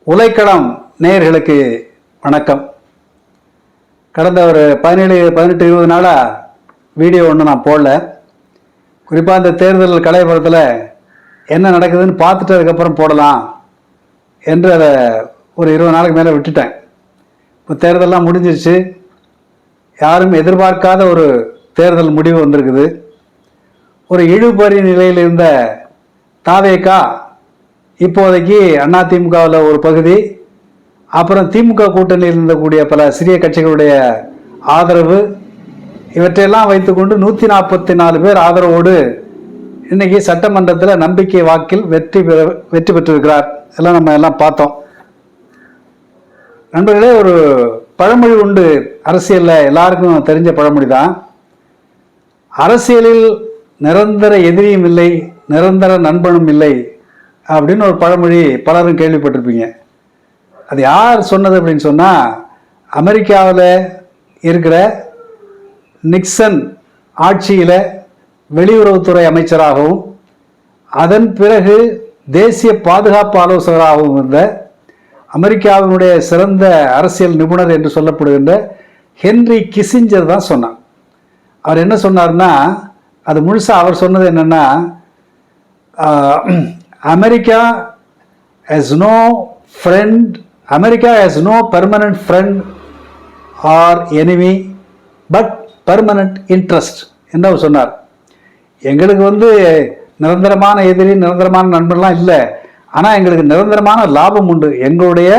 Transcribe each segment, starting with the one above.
உலைக்களம் நேயர்களுக்கு வணக்கம். கடந்த ஒரு 17-18-20 நாளாக வீடியோ ஒன்று நான் போடல. குறிப்பாக இந்த தேர்தல் கலையபுரத்தில் என்ன நடக்குதுன்னு பார்த்துட்டு அதுக்கப்புறம் போடலாம் என்று அதை ஒரு 20 நாளுக்கு மேலே விட்டுட்டேன். இப்போ தேர்தலெலாம் முடிஞ்சிருச்சு. யாரும் எதிர்பார்க்காத ஒரு தேர்தல் முடிவு வந்திருக்குது. ஒரு இழுபறி நிலையில் இருந்த தாவேகா இப்போதைக்கு அதிமுகவில் ஒரு பகுதி, அப்புறம் திமுக கூட்டணியில் இருந்தக்கூடிய பல சிறிய கட்சிகளுடைய ஆதரவு, இவற்றையெல்லாம் வைத்துக்கொண்டு 144 பேர் ஆதரவோடு இன்னைக்கு சட்டமன்றத்தில் நம்பிக்கை வாக்கில் வெற்றி பெற்றிருக்கிறார். எல்லாம் நம்ம எல்லாம் பார்த்தோம். நண்பர்களே, ஒரு பழமொழி உண்டு அரசியலில், எல்லாருக்கும் தெரிஞ்ச பழமொழி தான். அரசியலில் நிரந்தர எதிரியும் இல்லை, நிரந்தர நண்பனும் இல்லை அப்படின்னு ஒரு பழமொழி பலரும் கேள்விப்பட்டிருப்பீங்க. அது யார் சொன்னது அப்படின்னு சொன்னால், அமெரிக்காவில் இருக்கிற நிக்சன் ஆட்சியில் வெளியுறவுத்துறை அமைச்சராகவும் அதன் பிறகு தேசிய பாதுகாப்பு ஆலோசகராகவும் இருந்த அமெரிக்காவினுடைய சிறந்த அரசியல் நிபுணர் என்று சொல்லப்படுகின்ற ஹென்ரி கிசிஞ்சர் தான் சொன்னார். அவர் என்ன சொன்னார்னா, அது முழுசாக அவர் சொன்னது என்னென்னா, America has no permanent friend or enemy but permanent interest என்று அவர் சொன்னார். எங்களுக்கு நிரந்தரமான எதிரி, நிரந்தரமான நண்பன்லாம் இல்லை, ஆனால் எங்களுக்கு நிரந்தரமான லாபம் உண்டு. எங்களுடைய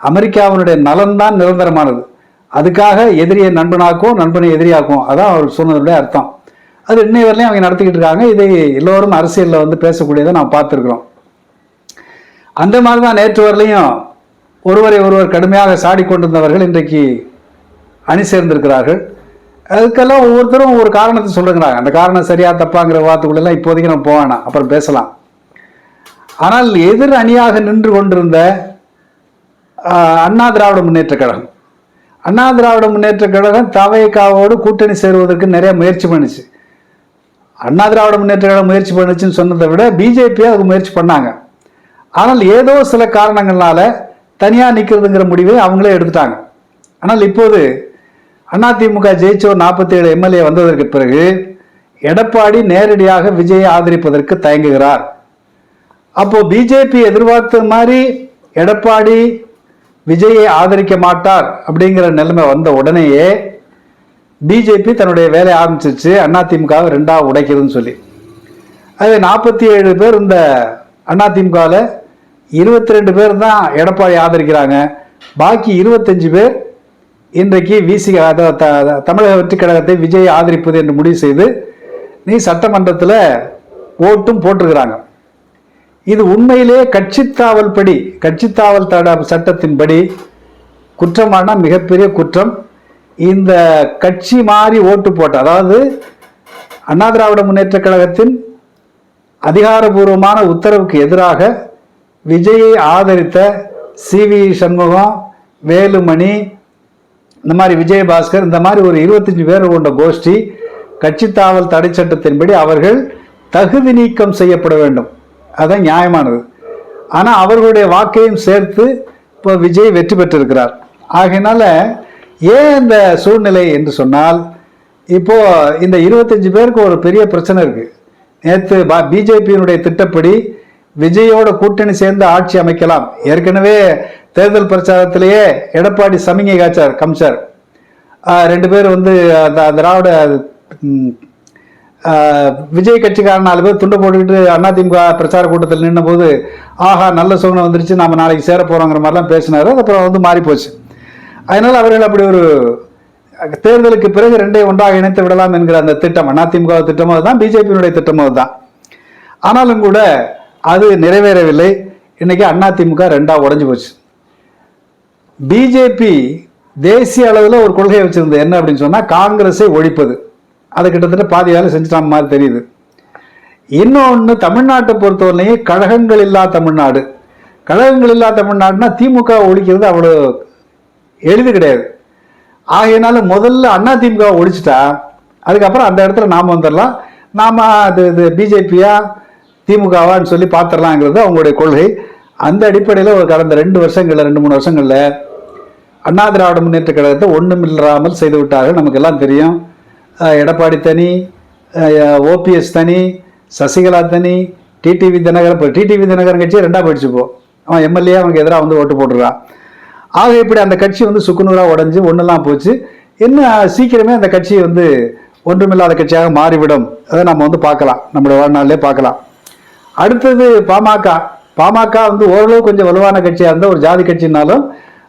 அமெரிக்காவினுடைய நலன்தான் நிரந்தரமானது. அதுக்காக எதிரியை நண்பனாக்கும், நண்பனை எதிரியாக்கும். அதான் அவர் சொன்னதுடைய அர்த்தம். அது இன்னை வரலையும் அவங்க நடத்திக்கிட்டு இருக்காங்க. இதை எல்லோரும் அரசியலில் பேசக்கூடியதை நாம் பார்த்துருக்குறோம். அந்த மாதிரி தான் நேற்று வரலையும் ஒருவரை ஒருவர் கடுமையாக சாடிக்கொண்டிருந்தவர்கள் இன்றைக்கு அணி சேர்ந்திருக்கிறார்கள். அதுக்கெல்லாம் ஒவ்வொருத்தரும் ஒவ்வொரு காரணத்தை சொல்லுங்கிறாங்க. அந்த காரணம் சரியா தப்பாங்கிற வார்த்தைகளெல்லாம் இப்போதைக்கு நம்ம போவேணாம், அப்புறம் பேசலாம். ஆனால் எதிர் அணியாக நின்று கொண்டிருந்த அண்ணா திராவிட முன்னேற்ற கழகம், அண்ணா திராவிட முன்னேற்ற கழகம் தவேகாவோடு கூட்டணி சேருவதற்கு நிறைய முயற்சி பண்ணுச்சு. அண்ணா திராவிட முன்னேற்ற கழகம் முயற்சி பண்ணுச்சுன்னு சொன்னதை விட பிஜேபி அதுக்கு முயற்சி பண்ணாங்க. ஆனால் ஏதோ சில காரணங்களால தனியாக நிற்கிறதுங்கிற முடிவை அவங்களே எடுத்துட்டாங்க. ஆனால் இப்போது அதிமுக ஜெயிச்ச ஒரு 47 எம்எல்ஏ வந்ததற்கு பிறகு எடப்பாடி நேரடியாக விஜயை ஆதரிப்பதற்கு தயங்குகிறார். அப்போ பிஜேபி எதிர்பார்த்த மாதிரி எடப்பாடி விஜயை ஆதரிக்க மாட்டார் அப்படிங்கிற நிலைமை வந்த உடனேயே பிஜேபி தன்னுடைய வேலையை ஆரம்பிச்சிருச்சு, அதிமுகவை 2ஆக உடைக்கிறதுன்னு சொல்லி. அது 47 பேர் இந்த அதிமுகவில் 22 பேர் தான் எடப்பாடி ஆதரிக்கிறாங்க. பாக்கி 25 பேர் இன்றைக்கு தமிழக வெற்றி கழகத்தை விஜய் ஆதரிப்பது என்று முடிவு செய்து சட்டமன்றத்தில் ஓட்டும் போட்டிருக்கிறாங்க. இது உண்மையிலே கட்சித்தாவல் சட்டத்தின்படி குற்றமான மிகப்பெரிய குற்றம். இந்த கட்சி மாறி ஓட்டு போட்ட, அதாவது அண்ணா திராவிட முன்னேற்ற கழகத்தின் அதிகாரபூர்வமான உத்தரவுக்கு எதிராக விஜயை ஆதரித்த சிவி சண்முகம், வேலுமணி, இந்த மாதிரி விஜயபாஸ்கர், இந்த மாதிரி ஒரு 25 பேர் கொண்ட கோஷ்டி கட்சித்தாவல் தடை சட்டத்தின்படி அவர்கள் தகுதி நீக்கம் செய்யப்பட வேண்டும். அதான் நியாயமானது. ஆனால் அவர்களுடைய வாக்கையும் சேர்த்து இப்போ விஜய் வெற்றி பெற்றிருக்கிறார். ஆகையினால ஏன் இந்த சூழ்நிலை என்று சொன்னால், இப்போ இந்த 25 பேருக்கு ஒரு பெரிய பிரச்சனை இருக்கு. நேற்று பிஜேபியினுடைய திட்டப்படி விஜயோட கூட்டணி சேர்ந்து ஆட்சி அமைக்கலாம். ஏற்கனவே தேர்தல் பிரச்சாரத்திலேயே எடப்பாடி சமிகை காமிச்சார். 2 பேர் திராவிட விஜய் கட்சிக்காரன் 4 பேர் துண்டை போட்டுக்கிட்டு அதிமுக பிரச்சார கூட்டத்தில் நின்ன போது, ஆஹா நல்ல சூழ்நிலை வந்துருச்சு, நம்ம நாளைக்கு சேர போறோங்கிற மாதிரிலாம் பேசினாரு. அப்புறம் மாறி போச்சு. அதனால அவர்கள் அப்படி ஒரு தேர்தலுக்கு பிறகு 2ஐயும் ஒன்றாக இணைத்து விடலாம் என்கிற அந்த திட்டம், அதிமுக திட்டமும் அதுதான், பிஜேபியினுடைய திட்டமும் அதுதான். ஆனாலும் கூட அது நிறைவேறவில்லை. இன்னைக்கு அதிமுக 2ஆக உடைஞ்சு போச்சு. பிஜேபி தேசிய அளவில் ஒரு கொள்கையை வச்சிருந்தது. என்ன அப்படின்னு சொன்னால், காங்கிரஸை ஒழிப்பது. அதை கிட்டத்தட்ட பாதி வேலை செஞ்சுட்டாங்க மாதிரி தெரியுது. இன்னொன்று, தமிழ்நாட்டை பொறுத்தவரையும் கழகங்கள் இல்லா தமிழ்நாடு. கழகங்கள் இல்லா தமிழ்நாடுனா திமுக ஒழிக்கிறது அவ்வளோ எளிது கிடையாது. ஆகையினால முதல்ல அதிமுக ஒழிச்சிட்டா அதுக்கப்புறம் அந்த இடத்துல நாம் வந்துடலாம், நாம் அது பிஜேபியா திமுகவான்னு சொல்லி பார்த்துடலாங்கிறது அவங்களுடைய கொள்கை. அந்த அடிப்படையில் ஒரு கடந்த 2-3 வருஷங்களில் அண்ணா திராவிட முன்னேற்ற கழகத்தை ஒன்றும் இல்லாமல் செய்து விட்டார்கள். நமக்கு எல்லாம் தெரியும். எடப்பாடி தனி, ஓபிஎஸ் தனி, சசிகலா தனி, டிடிவி தினகரன். இப்போ டிடிவி தினகரன் கட்சி 2ஆக போயிடுச்சு. இப்போ அவன் எம்எல்ஏ அவனுக்கு எதிராக வந்து ஓட்டு போட்டுருக்கான். ஆக இப்படி அந்த கட்சி வந்து சுக்குநூறாக உடஞ்சி ஒன்றெல்லாம் போச்சு. என்ன சீக்கிரமே அந்த கட்சி வந்து ஒன்றுமில்லாத கட்சியாக மாறிவிடும். அதை நம்ம வந்து பார்க்கலாம், நம்மளுடைய வாழ்நாளிலே பார்க்கலாம். அடுத்தது பாமக வந்து ஓரளவு கொஞ்சம் வலுவான கட்சியாக இருந்தால், ஒரு ஜாதி கட்சினாலும்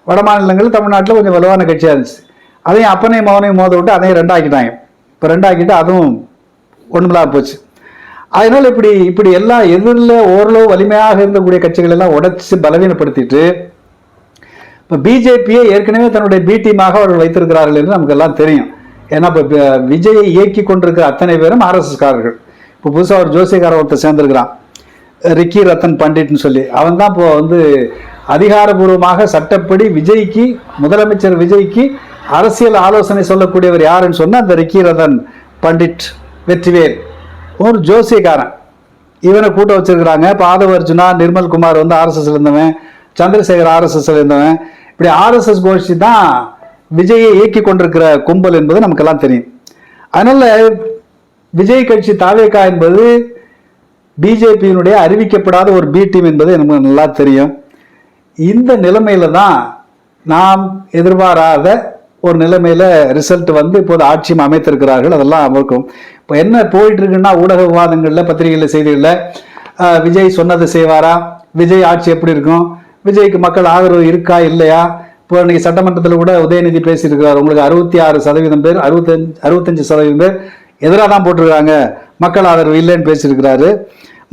வட மாநிலங்கள் தமிழ்நாட்டில் கொஞ்சம் வலுவான கட்சியாக இருந்துச்சு. அதையும் அப்பனையும் மகனையும் மோத விட்டு அதையும் 2ஆக்கிட்டாங்க. இப்போ 2ஆக்கிட்டு அதுவும் ஒன்றுமில்லாத போச்சு. அதனால் இப்படி எல்லாம் எதிரில் ஓரளவு வலிமையாக இருக்கக்கூடிய கட்சிகள் எல்லாம் உடைச்சு பலவீனப்படுத்திட்டு இப்போ பிஜேபியை ஏற்கனவே தன்னுடைய பி டீமாக அவர்கள் வைத்திருக்கிறார்கள் என்று நமக்கு எல்லாம் தெரியும். ஏன்னா இப்போ விஜயை இயக்கி கொண்டிருக்கிற அத்தனை பேரும் ஆர்எஸ்எஸ்காரர்கள். இப்போ புதுசாக ஒரு ஜோசியக்காரர் ஒருத்தர் சேர்ந்திருக்கிறான், ரிக்கி ரத்தன் பண்டிட்னு சொல்லி. அவன் தான் இப்போ வந்து அதிகாரபூர்வமாக சட்டப்படி விஜய்க்கு, முதலமைச்சர் விஜய்க்கு அரசியல் ஆலோசனை சொல்லக்கூடியவர் யாருன்னு சொன்னால் அந்த ரிக்கி ரத்தன் பண்டிட் வெற்றிவேல், ஒரு ஜோசியக்காரன். இவனை கூட்ட வச்சிருக்கிறாங்க. இப்போ ஆதவ அர்ஜுனா, நிர்மல் குமார் வந்து ஆர்எஸ்எஸ்ல இருந்தவன், சந்திரசேகர் ஆர்எஸ்எஸ்ல இருந்தவன். இப்படி ஆர்எஸ்எஸ் கோஷ்டி தான் விஜயை இயக்கி கொண்டிருக்கிற கும்பல் என்பது நமக்கெல்லாம் தெரியும். அதனால விஜய் கட்சி தாவேகா என்பது பிஜேபியினுடைய அறிவிக்கப்படாத ஒரு பி டீம் என்பது நமக்கு நல்லா தெரியும். இந்த நிலைமையில தான் நாம் எதிர்பாராத ஒரு நிலைமையில ரிசல்ட் வந்து இப்போது ஆட்சியும் அமைத்திருக்கிறார்கள். அதெல்லாம் அவருக்கும் இப்போ என்ன போயிட்டு இருக்குன்னா, ஊடக விவாதங்கள்ல, பத்திரிகைகளில், செய்திகளில் விஜய் சொன்னது செய்வாரா, விஜய் ஆட்சி எப்படி இருக்கும், விஜய்க்கு மக்கள் ஆதரவு இருக்கா இல்லையா. இப்போ இன்னைக்கு சட்டமன்றத்தில் கூட உதயநிதி பேசியிருக்கிறார். உங்களுக்கு 66% பேர், 65% பேர் எதிராக தான் போட்டிருக்காங்க, மக்கள் ஆதரவு இல்லைன்னு பேசியிருக்கிறாரு.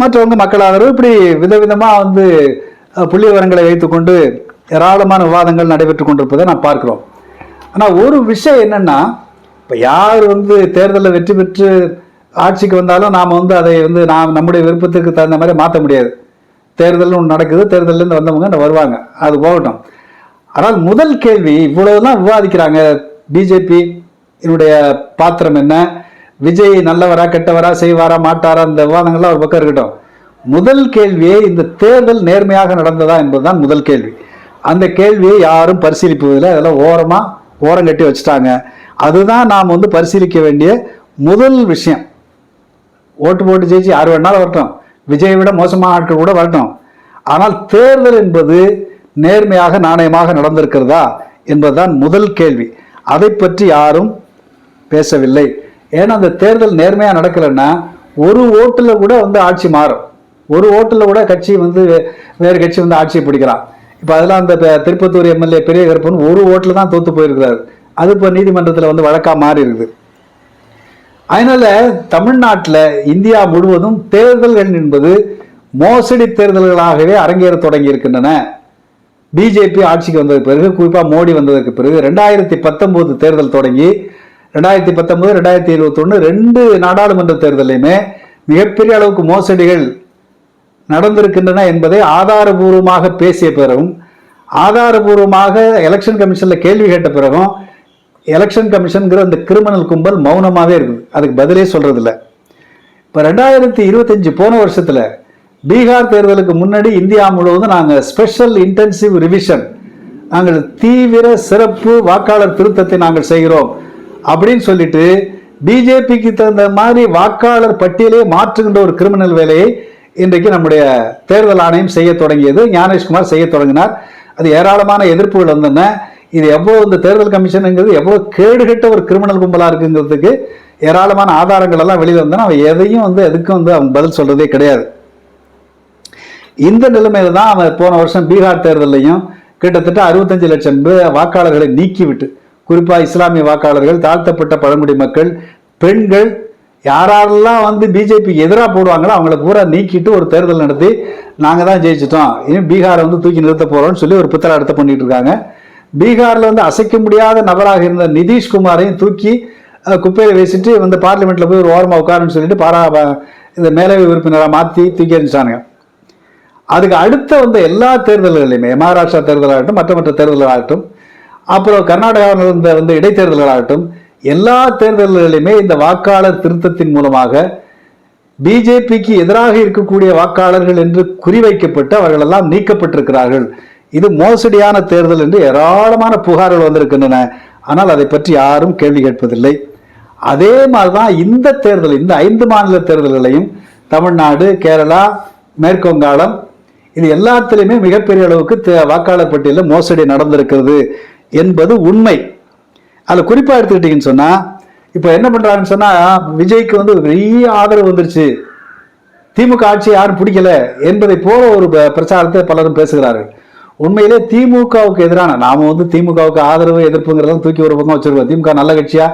மற்றவங்க மக்கள் ஆதரவு. இப்படி விதவிதமாக வந்து புள்ளி விவரங்களை வைத்துக்கொண்டு ஏராளமான விவாதங்கள் நடைபெற்று கொண்டிருப்பதை நான் பார்க்கிறோம். ஆனால் ஒரு விஷயம் என்னன்னா, இப்போ யார் வந்து தேர்தலில் வெற்றி பெற்று ஆட்சிக்கு வந்தாலும் நாம் வந்து அதை வந்து நம்முடைய விருப்பத்துக்கு தகுந்த மாதிரி மாற்ற முடியாது. தேர்தல் ஒன்று நடக்குது, தேர்தலேருந்து வந்தவங்க வருவாங்க, அது போகட்டும். ஆனால் முதல் கேள்வி, இவ்வளவுதான் விவாதிக்கிறாங்க, பிஜேபி என்னுடைய பாத்திரம் என்ன, விஜய் நல்லவரா கெட்டவரா, செய்வாரா மாட்டாரா, இந்த விவாதங்கள்லாம் ஒரு பக்கம் இருக்கட்டும். முதல் கேள்வியே இந்த தேர்தல் நேர்மையாக நடந்ததா என்பதுதான் முதல் கேள்வி. அந்த கேள்வியை யாரும் பரிசீலிப்பதில்லை. அதெல்லாம் ஓரம் கட்டி வச்சுட்டாங்க. அதுதான் நாம் வந்து பரிசீலிக்க வேண்டிய முதல் விஷயம். ஓட்டு போட்டு ஜெயிச்சு யார் வேணாலும் வரட்டும், விஜயை விட மோசமான ஆட்கள் கூட வரட்டும். ஆனால் தேர்தல் என்பது நேர்மையாக நாணயமாக நடந்திருக்கிறதா என்பதுதான் முதல் கேள்வி. அதை பற்றி யாரும் பேசவில்லை. ஏன்னா அந்த தேர்தல் நேர்மையாக நடக்கலைன்னா ஒரு ஓட்டில் கூட வந்து ஆட்சி மாறும். ஒரு ஓட்டில் கூட கட்சி வந்து வேறு கட்சி வந்து ஆட்சியை பிடிக்கலாம். இப்போ அதெல்லாம் அந்த திருப்பத்தூர் எம்எல்ஏ பெரிய கருப்பன் ஒரு ஓட்டில் தான் தோத்து போயிருக்கிறாரு. அது இப்போ நீதிமன்றத்தில் வந்து வழக்காக மாறி இருக்குது. அதனால தமிழ்நாட்டில், இந்தியா முழுவதும் தேர்தல்கள் என்பது மோசடி தேர்தல்களாகவே அரங்கேற தொடங்கி இருக்கின்றன. பிஜேபி ஆட்சிக்கு வந்ததுக்கு பிறகு, குறிப்பாக மோடி வந்ததற்கு பிறகு 2019 தேர்தல் தொடங்கி 2019, 2021 2 நாடாளுமன்ற தேர்தலையுமே மிகப்பெரிய அளவுக்கு மோசடிகள் நடந்திருக்கின்றன என்பதை ஆதாரபூர்வமாக பேசிய பிறகும், ஆதாரபூர்வமாக எலெக்ஷன் கமிஷன்ல கேள்வி கேட்ட பிறகும், எலெக்ஷன் கமிஷன்கிற அந்த கிரிமினல் கும்பல் மௌனமாகவே இருக்குது. அதுக்கு பதிலே சொல்றது இல்லை. இப்போ 2025 போன வருஷத்துல பீகார் தேர்தலுக்கு முன்னாடி இந்தியா முழுவதும் நாங்கள் ஸ்பெஷல் இன்டென்சிவ் ரிவிஷன், நாங்கள் தீவிர சிறப்பு வாக்காளர் திருத்தத்தை நாங்கள் செய்கிறோம் அப்படின்னு சொல்லிட்டு பிஜேபிக்கு தகுந்த மாதிரி வாக்காளர் பட்டியலே மாற்றுகின்ற ஒரு கிரிமினல் வேலையை இன்றைக்கு நம்முடைய தேர்தல் ஆணையம் செய்ய தொடங்கியது. ஞானேஷ்குமார் செய்ய தொடங்கினார். அது ஏராளமான எதிர்ப்புகள் வந்தன. இது எவ்வளவு, இந்த தேர்தல் கமிஷனுங்கிறது எவ்வளவு கேடுகட்ட ஒரு கிரிமினல் கும்பலா இருக்குங்கிறதுக்கு ஏராளமான ஆதாரங்கள் எல்லாம் வெளியில் வந்தன. அவன் எதையும் வந்து எதுக்கும் வந்து அவன் பதில் சொல்றதே கிடையாது. இந்த நிலைமையில தான் அவன் போன வருஷம் பீகார் தேர்தலையும் கிட்டத்தட்ட 65 லட்சம் வாக்காளர்களை நீக்கிவிட்டு, குறிப்பா இஸ்லாமிய வாக்காளர்கள், தாழ்த்தப்பட்ட பழங்குடி மக்கள், பெண்கள், யாரெல்லாம் வந்து பிஜேபி எதிராக போடுவாங்களோ அவங்கள பூரா நீக்கிட்டு ஒரு தேர்தல் நடத்தி நாங்கள் தான் ஜெயிச்சிட்டோம், இனி பீகாரை வந்து தூக்கி நிறுத்த போறோம்னு சொல்லி ஒரு பித்தலாட்டத்தை பண்ணிட்டு இருக்காங்க. பீகார்ல வந்து அசைக்க முடியாத நபராக இருந்த நிதிஷ்குமாரையும் தூக்கி குப்பையில பேசிட்டு வந்து பார்லிமெண்ட்ல போய் ஒரு ஓரமாக உட்காருன்னு சொல்லிட்டு இந்த மேலவை உறுப்பினராக மாற்றி தூக்கி எறிஞ்சானுங்க. அதுக்கு அடுத்த வந்து எல்லா தேர்தல்களையுமே, மகாராஷ்டிரா தேர்தலாகட்டும், மற்ற தேர்தல்களாகட்டும், அப்புறம் கர்நாடகாவில் இருந்த வந்து இடைத்தேர்தல்களாகட்டும், எல்லா தேர்தல்களிலுமே இந்த வாக்காளர் திருத்தத்தின் மூலமாக பிஜேபிக்கு எதிராக இருக்கக்கூடிய வாக்காளர்கள் என்று குறிவைக்கப்பட்டு அவர்கள் எல்லாம் நீக்கப்பட்டிருக்கிறார்கள். இது மோசடியான தேர்தல் என்று ஏராளமான புகார்கள் வந்திருக்கின்றன. ஆனால் அதை பற்றி யாரும் கேள்வி கேட்பதில்லை. அதே மாதிரிதான் இந்த தேர்தல், இந்த 5 மாநில தேர்தல்களையும் தமிழ்நாடு, கேரளா, மேற்கு வங்காளம், இது எல்லாத்திலுமே மிகப்பெரிய அளவுக்கு வாக்காளர் பட்டியலில் மோசடி நடந்திருக்கிறது என்பது உண்மை. அதில் குறிப்பாக எடுத்துக்கிட்டீங்கன்னு சொன்னா, இப்போ என்ன பண்றாங்கன்னு சொன்னா, விஜய்க்கு வந்து பெரிய ஆதரவு வந்துருச்சு, திமுக ஆட்சி யாரும் பிடிக்கல என்பதை போல ஒரு பிரச்சாரத்தை பலரும் பேசுகிறார்கள். உண்மையிலே திமுகவுக்கு எதிரான, நாம வந்து திமுகவுக்கு ஆதரவு எதிர்ப்புங்கிறதெல்லாம் தூக்கி ஒரு பக்கம் வச்சிருக்கோம். திமுக நல்ல கட்சியா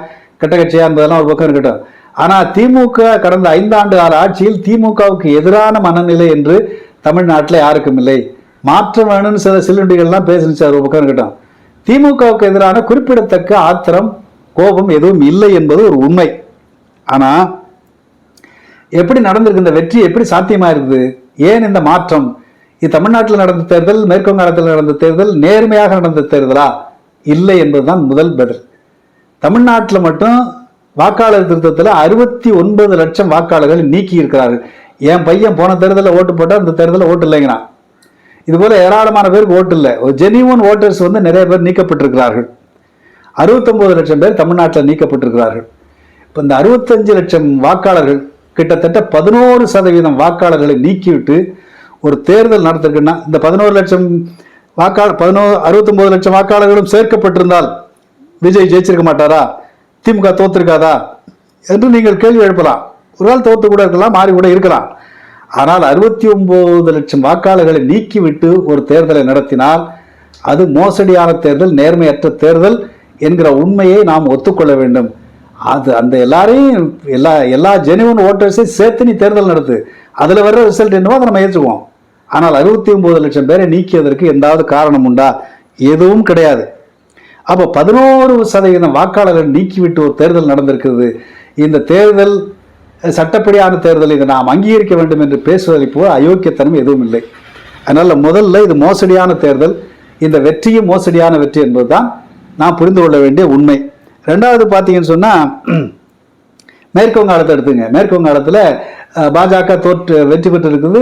கெட்ட கட்சியா என்பதெல்லாம் ஒரு பக்கம் இருக்கட்டும். ஆனா திமுக கடந்த 5 ஆண்டு கால ஆட்சியில் திமுகவுக்கு எதிரான மனநிலை என்று தமிழ்நாட்டில் யாருக்கும் இல்லை. மாற்றம் வேணும்னு சில சில்லுண்டிகள்லாம் பேசிச்சு, அது ஒரு பக்கம் இருக்கட்டும். திமுகவுக்கு எதிரான குறிப்பிடத்தக்க ஆத்திரம், கோபம் எதுவும் இல்லை என்பது ஒரு உண்மை. ஆனா எப்படி நடந்திருக்கு இந்த வெற்றி, எப்படி சாத்தியமா இருக்குது, ஏன் இந்த மாற்றம்? இது தமிழ்நாட்டில் நடந்த தேர்தல், மேற்கு வங்காளத்தில் நடந்த தேர்தல் நேர்மையாக நடந்த தேர்தலா? இல்லை என்பதுதான் முதல் பதில். தமிழ்நாட்டில் மட்டும் வாக்காளர் திருத்தத்தில் 69 லட்சம் வாக்காளர்கள் நீக்கி இருக்கிறார்கள். என் பையன் போன தேர்தலில் ஓட்டு போட்டால் அந்த தேர்தலில் ஓட்டு இல்லைங்கிறான். இது போல ஏராளமான பேருக்கு ஓட்டு இல்லை. ஒரு ஜெனியூன் ஓட்டர்ஸ் வந்து நிறைய பேர் நீக்கப்பட்டிருக்கிறார்கள். 69 லட்சம் பேர் தமிழ்நாட்டில் நீக்கப்பட்டிருக்கிறார்கள். இப்போ இந்த 65 லட்சம் வாக்காளர்கள், கிட்டத்தட்ட 11% வாக்காளர்களை நீக்கிவிட்டு ஒரு தேர்தல் நடத்திருக்குன்னா, இந்த 11 லட்சம் 69 லட்சம் வாக்காளர்களும் சேர்க்கப்பட்டிருந்தால் விஜய் ஜெயிச்சிருக்க மாட்டாரா? திமுக தோத்திருக்காதா என்று நீங்கள் கேள்வி எழுப்பலாம். ஒரு நாள் தோத்து கூட இருக்கலாம், மாறி கூட இருக்கலாம். ஆனால் 69 லட்சம் வாக்காளர்களை நீக்கிவிட்டு ஒரு தேர்தலை நடத்தினால் அது மோசடியான தேர்தல், நேர்மையற்ற தேர்தல் என்கிற உண்மையை நாம் ஒத்துக்கொள்ள வேண்டும். அது அந்த எல்லாரையும் எல்லா ஜெனுவன் ஓட்டர்ஸையும் சேர்த்து நீ தேர்தல் நடத்து, அதில் வர்ற ரிசல்ட் என்னவோ அதை நம்ம ஏற்றுக்குவோம். ஆனால் 69 லட்சம் பேரை நீக்கியதற்கு எந்தாவது காரணம் உண்டா? எதுவும் கிடையாது. அப்போ 11% வாக்காளர்கள் நீக்கிவிட்டு ஒரு தேர்தல் நடந்திருக்கிறது. இந்த தேர்தல் சட்டப்படியான தேர்தல், இதை நாம் அங்கீகரிக்க வேண்டும் என்று பேசுவதை போல அயோக்கியத்தனம் எதுவும் இல்லை. அதனால முதல்ல இது மோசடியான தேர்தல், இந்த வெற்றியும் மோசடியான வெற்றி என்பதுதான் நாம் புரிந்து கொள்ள வேண்டிய உண்மை. ரெண்டாவது பார்த்தீங்கன்னு சொன்னா, மேற்கு வங்காளத்தை எடுத்துங்க. மேற்கு வங்காளத்தில் பாஜக வெற்றி பெற்று இருக்குது,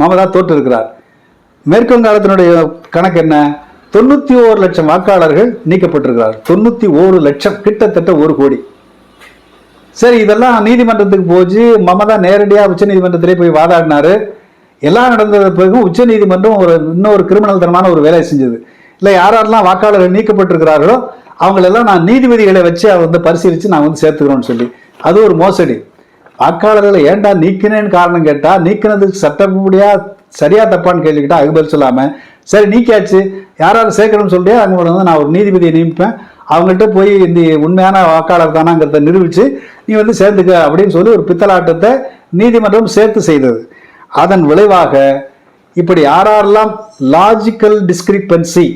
மமதா தோற்று இருக்கிறார். மேற்கு வங்காளத்தினுடைய கணக்கு என்ன? 91 லட்சம் வாக்காளர்கள் நீக்கப்பட்டிருக்கிறார். 91 லட்சம், கிட்டத்தட்ட 1 கோடி. சரி, இதெல்லாம் நீதிமன்றத்துக்கு போச்சு. மமதா நேரடியாக உச்ச நீதிமன்றத்திலே போய் வாதாடினாரு. எல்லாம் நடந்தது பிறகு உச்ச நீதிமன்றம் இன்னொரு கிரிமினல் தனமான ஒரு வேலையை செஞ்சது. இல்லை, யாரெல்லாம் வாக்காளர்கள் நீக்கப்பட்டிருக்கிறார்களோ அவங்களெல்லாம் நான் நீதிபதிகளை வச்சு வந்து பரிசீலித்து நான் வந்து சேர்த்துக்கிறோன்னு சொல்லி, அது ஒரு மோசடி. வாக்காளர்களை ஏன்டா நீக்கினேன்னு காரணம் கேட்டால், நீக்கினதுக்கு சட்டப்படியா சரியா தப்பான்னு கேள்விக்கிட்டா அது பதில் சொல்லாமல், சரி நீக்கியாச்சு, யாராவது சேர்க்கணும்னு சொல்லிட்டு அவங்க வந்து நான் ஒரு நீதிபதியை நியமிப்பேன், அவங்கள்ட்ட போய் இந்த உண்மையான வாக்காளர் தானாங்கிறத நிரூபித்து நீ வந்து சேர்ந்துக்க அப்படின்னு சொல்லி ஒரு பித்தலாட்டத்தை நீதிமன்றம் சேர்த்து செய்தது. அதன் விளைவாக இப்படி யாரெல்லாம் லாஜிக்கல் டிஸ்கிரிப்பன்சி,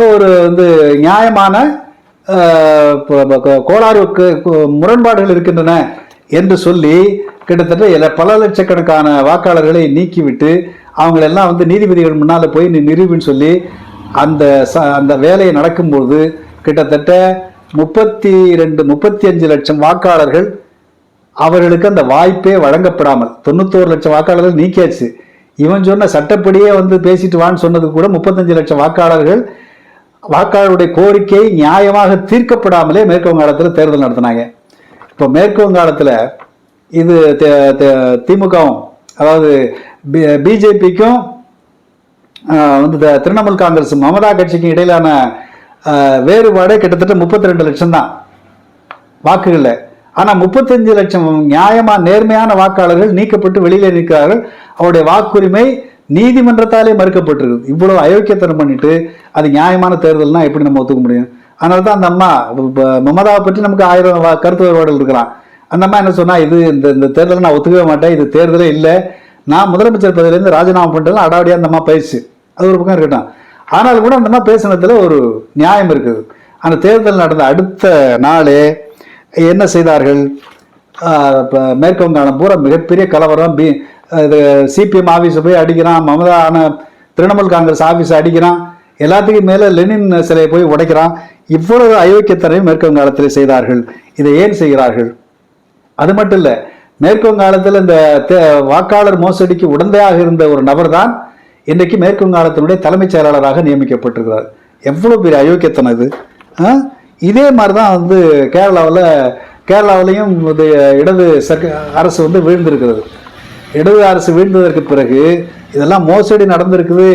ஒரு வந்து நியாயமான முரண்பாடுகள் இருக்கின்றன என்று சொல்லி கிட்டத்தட்ட பல லட்சக்கணக்கான வாக்காளர்களை நீக்கிவிட்டு அவங்களெல்லாம் வந்து நீதிபதிகள் முன்னால் போய் நீ நிரூபின்னு சொல்லி அந்த வேலையை நடக்கும்போது கிட்டத்தட்ட 35 லட்சம் வாக்காளர்கள் அவர்களுக்கு அந்த வாய்ப்பே வழங்கப்படாமல் 91 லட்சம் வாக்காளர்கள் நீக்கியாச்சு. இவன் சொன்ன சட்டப்படியே வந்து பேசிட்டு வான்னு சொன்னது கூட 35 லட்சம் வாக்காளருடைய கோரிக்கை நியாயமாக தீர்க்கப்படாமலே மேற்கு வங்காளத்தில் தேர்தல் நடத்தினாங்க. இப்போ மேற்கு வங்காளத்தில் இது திமுகவும், அதாவது பிஜேபிக்கும் வந்து திரிணாமுல் காங்கிரஸ் மமதா கட்சிக்கும் இடையிலான வேறுபாடு கிட்டத்தட்ட 32 லட்சம் தான் வாக்குகளில். ஆனால் 35 லட்சம் நியாயமான நேர்மையான வாக்காளர்கள் நீக்கப்பட்டு வெளியிலே நிற்கிறார்கள். அவருடைய வாக்குரிமை நீதிமன்றத்தாலே மறுக்கப்பட்டிருக்கு. இவ்வளவு அயோக்கியத்தனம் பண்ணிட்டு அது நியாயமான தேர்தல்னா எப்படி நம்ம ஒத்துக்க முடியும்? அதனால தான் அந்த அம்மா மமதாவை பற்றி நமக்கு 1000 கருத்து வேறுபாடுகள் இருக்கிறான். அந்த அம்மா என்ன சொன்னா, இது இந்த தேர்தலை நான் ஒத்துக்கவே மாட்டேன், இது தேர்தலே இல்லை, நான் முதலமைச்சர் பதவியிலேருந்து ராஜினாமா பண்ணுறதுல அடாவடியாக அந்த அம்மா பயிற்சி, அது ஒரு பக்கம் இருக்கட்டும். ஆனால் கூட அந்த அம்மா பேசினதுல ஒரு நியாயம் இருக்குது. அந்த தேர்தல் நடந்த அடுத்த நாளே என்ன செய்தார்கள்? மேற்கு வங்காளம் பூரா மிகப்பெரிய கலவரம். சிபிஎம் ஆஃபீஸை போய் அடிக்கிறான், மமதான திரிணாமுல் காங்கிரஸ் ஆஃபீஸை அடிக்கிறான், எல்லாத்துக்கும் மேலே லெனின் சிலையை போய் உடைக்கிறான். இவ்வளவு அயோக்கியத்தனையும் மேற்கு வங்காளத்தில் செய்தார்கள். இதை ஏன் செய்கிறார்கள்? அது மட்டும் இல்லை, மேற்கு வங்காளத்தில் இந்த வாக்காளர் மோசடிக்கு உடந்தையாக இருந்த ஒரு நபர் தான் இன்றைக்கு மேற்கு வங்காளத்தினுடைய தலைமைச் செயலாளராக நியமிக்கப்பட்டிருக்கிறார். எவ்வளோ பெரிய அயோக்கியத்தனம் இது! இதே மாதிரி தான் வந்து கேரளாவிலையும் இடது அரசு வந்து வீழ்ந்திருக்கிறது. இடது அரசு வீழ்ந்ததற்கு பிறகு இதெல்லாம் மோசடி நடந்திருக்குது,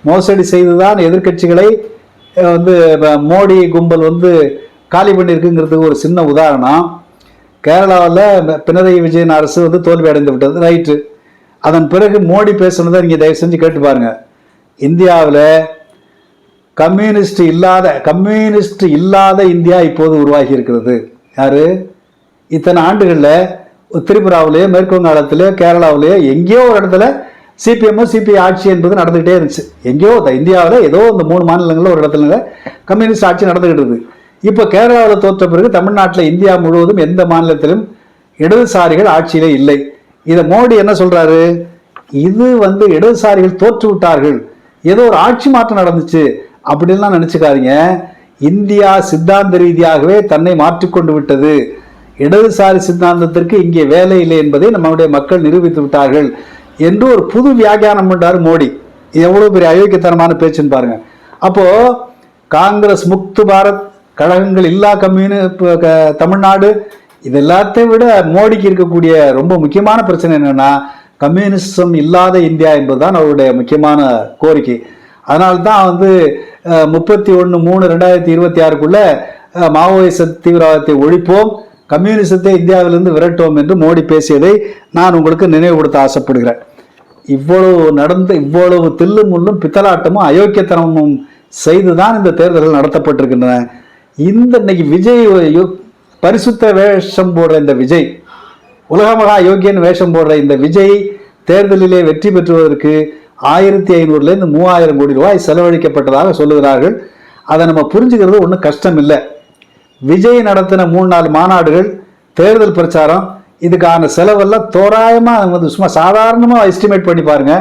மோசடி செய்துதான் எதிர்கட்சிகளை வந்து மோடி கும்பல் வந்து காலி பண்ணியிருக்குங்கிறதுக்கு ஒரு சின்ன உதாரணம். கேரளாவில் பினராயி விஜயன் அரசு வந்து தோல்வி அடைந்து விட்டது, ரைட்டு. அதன் பிறகு மோடி பேசுனதை நீங்கள் தயவு செஞ்சு கேட்டு பாருங்க. இந்தியாவில் கம்யூனிஸ்ட் இல்லாத இந்தியா இப்போது உருவாகி இருக்கிறது. யாரு? இத்தனை ஆண்டுகளில் திரிபுராவிலேயோ மேற்கு வங்காளத்திலேயோ கேரளாவிலேயோ எங்கேயோ ஒரு இடத்துல சிபிஐ ஆட்சி என்பது நடந்துகிட்டே இருந்துச்சு. எங்கேயோ இந்தியாவில் ஏதோ இந்த 3 மாநிலங்களில் ஒரு இடத்துல கம்யூனிஸ்ட் ஆட்சி நடந்துகிட்டு இருக்குது. இப்போ கேரளாவில் தோற்ற பிறகு தமிழ்நாட்டில் இந்தியா முழுவதும் எந்த மாநிலத்திலும் இடதுசாரிகள் ஆட்சியிலே இல்லை. இதை மோடி என்ன சொல்றாரு? இது வந்து இடதுசாரிகள் தோற்று விட்டார்கள், ஏதோ ஒரு ஆட்சி மாற்றம் நடந்துச்சு அப்படின்லாம் நினைச்சுக்காதீங்க. இந்தியா சித்தாந்த ரீதியாகவே தன்னை மாற்றிக்கொண்டு விட்டது. இடதுசாரி சித்தாந்தத்திற்கு இங்கே வேலை இல்லை என்பதை நம்முடைய மக்கள் நிரூபித்து விட்டார்கள் என்று ஒரு புது வியாக்கியானம் பண்றாரு மோடி. எவ்வளவு பெரிய அயோக்கியத்தனமான பேச்சுன்னு பாருங்க. அப்போ காங்கிரஸ் முக்து பாரத், கழகங்கள் இல்லா தமிழ்நாடு, இது எல்லாத்தையும் விட மோடிக்கு இருக்கக்கூடிய ரொம்ப முக்கியமான பிரச்சனை என்னன்னா கம்யூனிசம் இல்லாத இந்தியா என்பதுதான் அவருடைய முக்கியமான கோரிக்கை. அதனால்தான் வந்து 31/3/2026 மாவோயிச தீவிரவாதத்தை ஒழிப்போம், கம்யூனிசத்தை இந்தியாவிலிருந்து விரட்டுவோம் என்று மோடி பேசியதை நான் உங்களுக்கு நினைவுபடுத்த ஆசைப்படுகிறேன். இவ்வளவு தில்லும் முள்ளும் பித்தலாட்டமும் அயோக்கியத்தனமும் செய்துதான் இந்த தேர்தல்கள் நடத்தப்பட்டிருக்கின்றன. இன்னைக்கு விஜய் பரிசுத்த வேஷம் போடுற இந்த விஜய், உலகமகா யோக்கியன் வேஷம் போடுற இந்த விஜய் தேர்தலிலே வெற்றி பெற்றுவதற்கு 1500 3000 கோடி ரூபாய் செலவழிக்கப்பட்டதாக சொல்லுகிறார்கள். அதை நம்ம புரிஞ்சுக்கிறது ஒன்றும் கஷ்டம் இல்லை. விஜய் நடத்தின 3-4 மாநாடுகள், தேர்தல் பிரச்சாரம், இதுக்கான செலவெல்லாம் தோராயமாக வந்து சும்மா சாதாரணமாக எஸ்டிமேட் பண்ணி பாருங்க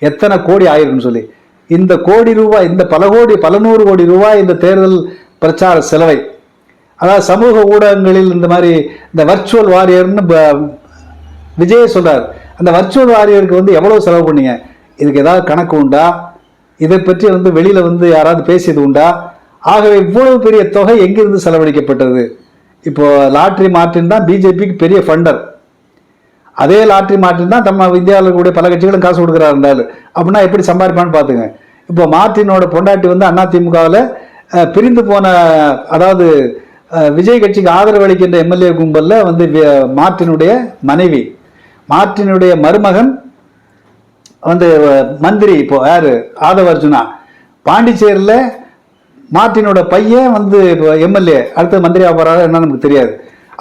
எத்தனை கோடி ஆயிருக்குன்னு சொல்லி. இந்த கோடி ரூபாய், இந்த பல நூறு கோடி ரூபாய் இந்த தேர்தல் பிரச்சார செலவை, அதாவது சமூக ஊடகங்களில் இந்த மாதிரி இந்த வர்ச்சுவல் வாரியர்னு விஜய் சொல்றார். அந்த வர்ச்சுவல் வாரியருக்கு வந்து எவ்வளவு செலவு பண்ணீங்க? இதுக்கு ஏதாவது கணக்கு உண்டா? இதை பற்றி வந்து வெளியில வந்து யாராவது பேசியது உண்டா? ஆகவே இவ்வளவு பெரிய தொகை எங்கிருந்து செலவழிக்கப்பட்டது? இப்போ லாட்ரி மார்ட்டின் தான் பிஜேபிக்கு பெரிய ஃபண்டர். அதே லாட்ரி மார்ட்டின் தான் நம்ம இந்தியாவில் கூட பல கட்சிகளும் காசு கொடுக்குறாரு இருந்தாலும். அப்படின்னா எப்படி சம்பாதிப்பான்னு பார்த்துங்க. இப்போ மார்ட்டினோட பொண்டாட்டி வந்து அதிமுகவில் பிரிந்து போன, அதாவது விஜய் கட்சிக்கு ஆதரவு அளிக்கின்ற எம்எல்ஏ கும்பலில் வந்து மார்ட்டினுடைய மனைவி, மார்ட்டினுடைய மருமகன் வந்து மந்திரி, இப்போ யாரு? ஆதவ அர்ஜுனா. பாண்டிச்சேரியில் மார்ட்டினோட பையன் வந்து எம்எல்ஏ, அடுத்த மந்திரியா போறாரு என்ன நமக்கு தெரியாது.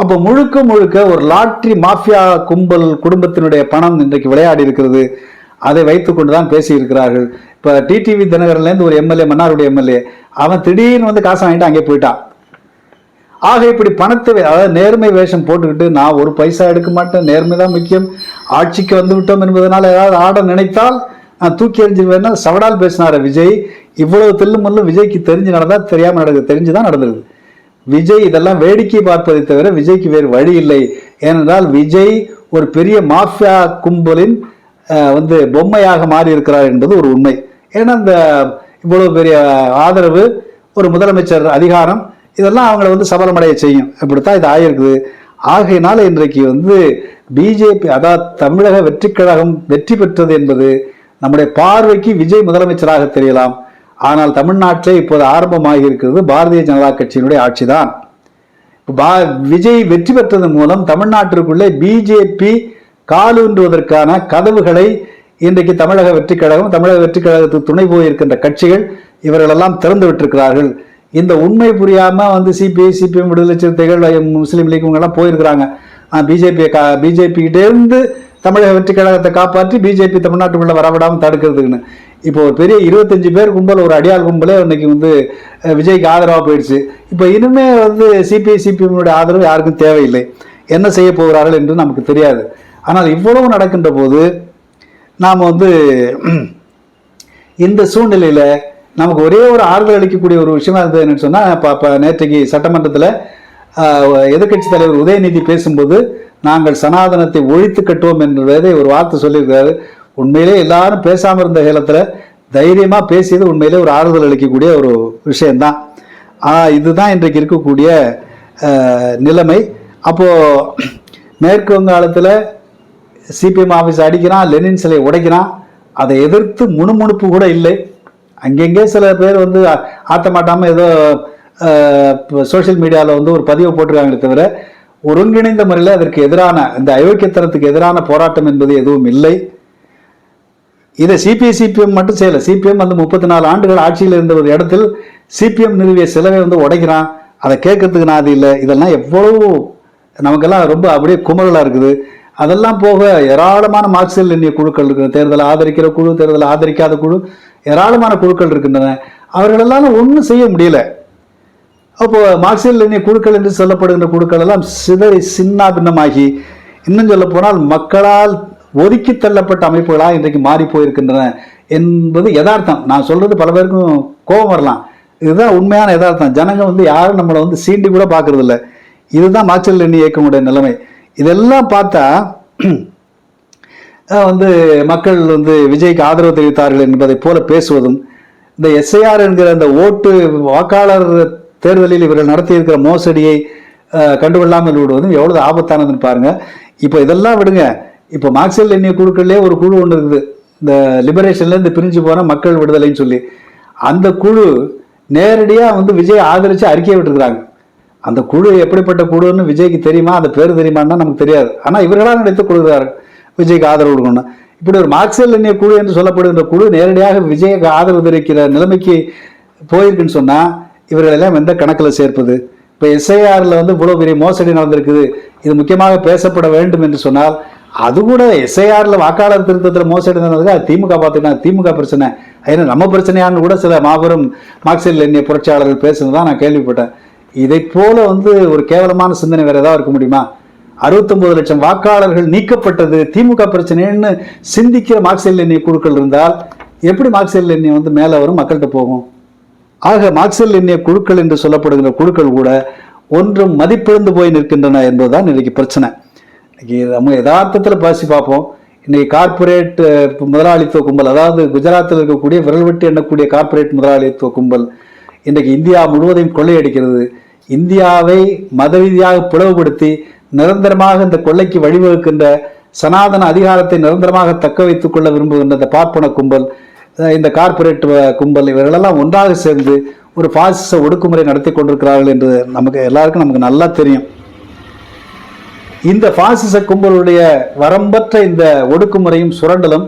அப்போ முழுக்க ஒரு லாட்ரி மாஃபியா கும்பல் குடும்பத்தினுடைய பணம் இன்றைக்கு விளையாடி இருக்கிறது. அதை வைத்துக்கொண்டு தான் பேசி இருக்கிறார்கள். இப்போ டிடிவி தினகரன்லேருந்து ஒரு எம்எல்ஏ, மன்னாருடைய எம்எல்ஏ, அவன் திடீர்னு வந்து காசு வாங்கிட்டு அங்கே போயிட்டான். ஆக இப்படி பணத்தை, அதாவது நேர்மை வேஷம் போட்டுக்கிட்டு நான் ஒரு பைசா எடுக்க மாட்டேன், நேர்மை தான் முக்கியம், ஆட்சிக்கு வந்து விட்டோம் என்பதனால ஏதாவது ஆட நினைத்தால் நான் தூக்கி எறிஞ்சிருவேன்னா சவடால் பேசினார விஜய். இவ்வளவு தில்லுமுள்ளு விஜய்க்கு தெரிஞ்சு நடந்தா தெரியாம நடக்குது, தெரிஞ்சுதான் நடந்தது. விஜய் இதெல்லாம் வேடிக்கை பார்ப்பதை தவிர விஜய்க்கு வேறு வழி இல்லை. ஏனென்றால் விஜய் ஒரு பெரிய மாஃபியா கும்பலின் வந்து பொம்மையாக மாறி இருக்கிறார் என்பது ஒரு உண்மை. ஏன்னா இந்த இவ்வளவு பெரிய ஆதரவு, ஒரு முதலமைச்சர் அதிகாரம், இதெல்லாம் அவங்களை வந்து சபலமடைய செய்யும். இப்படித்தான் இது ஆயிருக்குது. ஆகையினால இன்றைக்கு வந்து பிஜேபி, அதாவது தமிழக வெற்றி கழகம் வெற்றி பெற்றது என்பது நம்முடைய பார்வைக்கு விஜய் முதலமைச்சராக தெரியலாம். ஆனால் தமிழ்நாட்டிலே இப்போது ஆரம்பமாகி இருக்கிறது பாரதிய ஜனதா கட்சியினுடைய ஆட்சிதான். விஜய் வெற்றி பெற்றதன் மூலம் தமிழ்நாட்டிற்குள்ளே பிஜேபி காலூன்றுவதற்கான கதவுகளை இன்றைக்கு தமிழக வெற்றி கழகம், தமிழக வெற்றி கழகத்துக்கு துணை போயிருக்கின்ற கட்சிகள் இவர்களெல்லாம் திறந்து விட்டிருக்கிறார்கள். இந்த உண்மை புரியாம வந்து சிபிஐ, சிபிஎம், விடுதலை சிறுத்தைகள், முஸ்லீம் லீக் இவங்கெல்லாம் போயிருக்கிறாங்க. பிஜேபி கிட்டே இருந்து தமிழக வெற்றி கழகத்தை காப்பாற்றி பிஜேபி தமிழ்நாட்டுக்குள்ள வரவிடாமல் தடுக்கிறதுக்குன்னு இப்போ ஒரு பெரிய 25 பேர் கும்பல், ஒரு அடியாள் கும்பலே இன்னைக்கு வந்து விஜய்க்கு ஆதரவாக போயிடுச்சு. இப்போ இனிமே வந்து சிபிஐ, சிபிஎம்னுடைய ஆதரவு யாருக்கும் தேவையில்லை. என்ன செய்ய போகிறார்கள் என்று நமக்கு தெரியாது. ஆனால் இவ்வளவு நடக்கின்ற போது நாம் வந்து இந்த சூழ்நிலையில நமக்கு ஒரே ஒரு ஆறுதல் அளிக்கக்கூடிய ஒரு விஷயமா இருந்தது என்னன்னு சொன்னா, நேற்றைக்கு சட்டமன்றத்தில் எதிர்கட்சி தலைவர் உதயநிதி பேசும்போது நாங்கள் சனாதனத்தை ஒழித்து கட்டுவோம் என்பதை ஒரு வார்த்தை சொல்லியிருக்காரு. உண்மையிலே எல்லாரும் பேசாமல் இருந்த காலத்தில் தைரியமாக பேசியது உண்மையிலே ஒரு ஆறுதல் அளிக்கக்கூடிய ஒரு விஷயம்தான். இதுதான் இன்றைக்கு இருக்கக்கூடிய நிலைமை. அப்போது மேற்கு வங்காளத்தில் சிபிஎம் ஆஃபீஸ் அடிக்கிறான், லெனின் சிலையை உடைக்கிறான். அதை எதிர்த்து முணுமுணுப்பு கூட இல்லை. அங்கெங்கே சில பேர் வந்து ஆற்ற மாட்டாமல் ஏதோ சோஷியல் மீடியாவில் வந்து ஒரு பதிவை போட்டிருக்காங்களே தவிர ஒருங்கிணைந்த முறையில் அதற்கு எதிரான இந்த அயோக்கியத்தனத்துக்கு எதிரான போராட்டம் என்பது எதுவும் இல்லை. இதை சிபிஎம் மட்டும் செய்யலை. சிபிஎம் வந்து 34 ஆண்டுகள் ஆட்சியில் இருந்த ஒரு இடத்தில் சிபிஎம் நிறுவிய சிலவை வந்து உடைக்கிறான். அதை கேட்கறதுக்கு நான் அது இல்லை. இதெல்லாம் எவ்வளவு நமக்கெல்லாம் ரொம்ப அப்படியே குமரலாக இருக்குது. அதெல்லாம் போக ஏராளமான மார்க்சியல் எண்ணிய குழுக்கள் இருக்குது. தேர்தலை ஆதரிக்கிற குழு, தேர்தலை ஆதரிக்காத குழு, ஏராளமான குழுக்கள் இருக்கின்றன. அவர்களெல்லாம் ஒன்றும் செய்ய முடியல. அப்போ மார்க்சியல் எண்ணிய குழுக்கள் என்று சொல்லப்படுகின்ற குழுக்கள் எல்லாம் சிதறி சின்ன பின்னமாகி, இன்னும் சொல்ல போனால் மக்களால் ஒதுக்கி தள்ளப்பட்ட அமைப்புகளாக இன்றைக்கு மாறி போயிருக்கின்றன என்பது யதார்த்தம். நான் சொல்றது பல பேருக்கும் கோபம் வரலாம். இதுதான் உண்மையான யதார்த்தம். ஜனங்க வந்து யாரும் நம்மளை வந்து சீண்டி கூட பார்க்கறது இல்லை. இதுதான் மார்க்சியல் எண்ணி இயக்கமுடைய நிலைமை. இதெல்லாம் பார்த்தா வந்து மக்கள் வந்து விஜய்க்கு ஆதரவு தெரிவித்தார்கள் என்பதை போல பேசுவதும், இந்த எஸ்ஐஆர் என்கிற அந்த ஓட்டு வாக்காளர் தேர்தலில் இவர்கள் நடத்தியிருக்கிற மோசடியை கண்டுகொள்ளாமல் விடுவதும் எவ்வளவு ஆபத்தானதுன்னு பாருங்க. இப்போ இதெல்லாம் விடுங்க. இப்போ மார்க்சியல் எண்ணிய குழுக்கள்லேயே ஒரு குழு ஒன்று இருக்குது, இந்த லிபரேஷன்லேருந்து பிரிஞ்சு போன மக்கள் விடுதலைன்னு சொல்லி. அந்த குழு நேரடியாக வந்து விஜய் ஆதரித்து அறிக்கையை விட்டுருக்குறாங்க. அந்த குழு எப்படிப்பட்ட குழுன்னு விஜய்க்கு தெரியுமா, அந்த பேர் தெரியுமான்னா நமக்கு தெரியாது. ஆனால் இவர்களாக நினைத்துக் கொள்கிறார்கள் விஜய்க்கு ஆதரவு கொடுக்கணும். இப்படி ஒரு மார்க்சியல் எண்ணிய குழு என்று சொல்லப்படுகின்ற குழு நேரடியாக விஜய்க்கு ஆதரவு தெரிவிக்கிற நிலைமைக்கு போயிருக்குன்னு சொன்னால் இவர்களெல்லாம் எந்த கணக்கில் சேர்ப்பது? இப்போ எஸ்ஐஆரில் வந்து இவ்வளோ பெரிய மோசடி நடந்திருக்குது, இது முக்கியமாக பேசப்பட வேண்டும் என்று சொன்னால், அது கூட எஸ்ஐஆரில் வாக்காளர் திருத்தத்தில் மோசடி நடந்ததுக்கு அது திமுக பார்த்துக்கிட்டாங்க, திமுக பிரச்சனை, ஏன்னா நம்ம பிரச்சனையான்னு கூட சில மாபெரும் மார்க்சியல் எண்ணிய புரட்சியாளர்கள் பேசுனதான் நான் கேள்விப்பட்டேன். இதை போல வந்து ஒரு கேவலமான சிந்தனை வேற ஏதாவது இருக்க முடியுமா? 69 லட்சம் வாக்காளர்கள் நீக்கப்பட்டது திமுக பிரச்சனைன்னு சிந்திக்கிற மார்க்சியல் எண்ணிய குழுக்கள் இருந்தால் எப்படி மார்க்சியல் எண்ணிய வந்து மேலே வரும், மக்கள்கிட்ட போகும்? ஆக மார்க்சியல் எண்ணிய குழுக்கள் என்று சொல்லப்படுகிற குழுக்கள் கூட ஒன்றும் மதிப்பிழந்து போய் நிற்கின்றன என்பதுதான் இன்னைக்கு பிரச்சனை. இன்னைக்கு நம்ம யதார்த்தத்தில் பேசி பார்ப்போம். இன்னைக்கு கார்பரேட் முதலாளித்துவ கும்பல், அதாவது குஜராத்தில் இருக்கக்கூடிய விரல் வெட்டி எண்ணக்கூடிய கார்பரேட் முதலாளித்துவ கும்பல் இன்றைக்கு இந்தியா முழுவதையும் கொள்ளையடிக்கிறது. இந்தியாவை மத ரீதியாக பிளவுபடுத்தி நிரந்தரமாக இந்த கொள்ளைக்கு வழிவகுக்கின்ற சனாதன அதிகாரத்தை நிரந்தரமாக தக்க வைத்துக் கொள்ள விரும்புகின்ற இந்த பார்ப்பன கும்பல், இந்த கார்பரேட் கும்பல், இவர்களெல்லாம் ஒன்றாக சேர்ந்து ஒரு பாசிச ஒடுக்குமுறை நடத்தி கொண்டிருக்கிறார்கள் என்று நமக்கு எல்லாருக்கும் நல்லா தெரியும். இந்த பாசிச கும்பலுடைய வரம்பற்ற இந்த ஒடுக்குமுறையும் சுரண்டலும்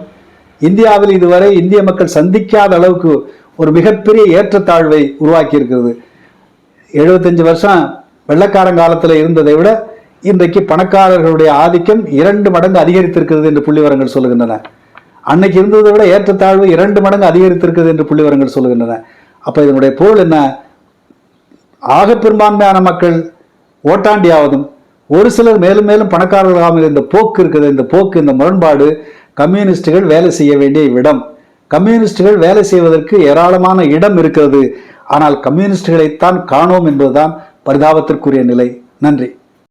இந்தியாவில் இதுவரை இந்திய மக்கள் சந்திக்காத அளவுக்கு ஒரு மிகப்பெரிய ஏற்றத்தாழ்வை உருவாக்கி இருக்கிறது. 75 வருஷம் வெள்ளக்காரங்காலத்தில் இருந்ததை விட இன்றைக்கு பணக்காரர்களுடைய ஆதிக்கம் 2 மடங்கு அதிகரித்திருக்கிறது என்று புள்ளிவரங்கள் சொல்லுகின்றன. அன்னைக்கு இருந்ததை விட ஏற்றத்தாழ்வு 2 மடங்கு அதிகரித்திருக்கிறது என்று புள்ளிவரங்கள் சொல்லுகின்றன. அப்போ இதனுடைய பொருள் என்ன? ஆக பெரும்பான்மையான மக்கள் ஓட்டாண்டியாவதும் ஒரு சிலர் மேலும் மேலும் பணக்காரர்களாக இந்த போக்கு இருக்குது. இந்த போக்கு, இந்த முரண்பாடு கம்யூனிஸ்டுகள் வேலை செய்ய வேண்டிய இடம். கம்யூனிஸ்டுகள் வேலை செய்வதற்கு ஏராளமான இடம் இருக்கிறது. ஆனால் கம்யூனிஸ்டுகளைத்தான் காணோம் என்பதுதான் பரிதாபத்திற்குரிய நிலை. நன்றி.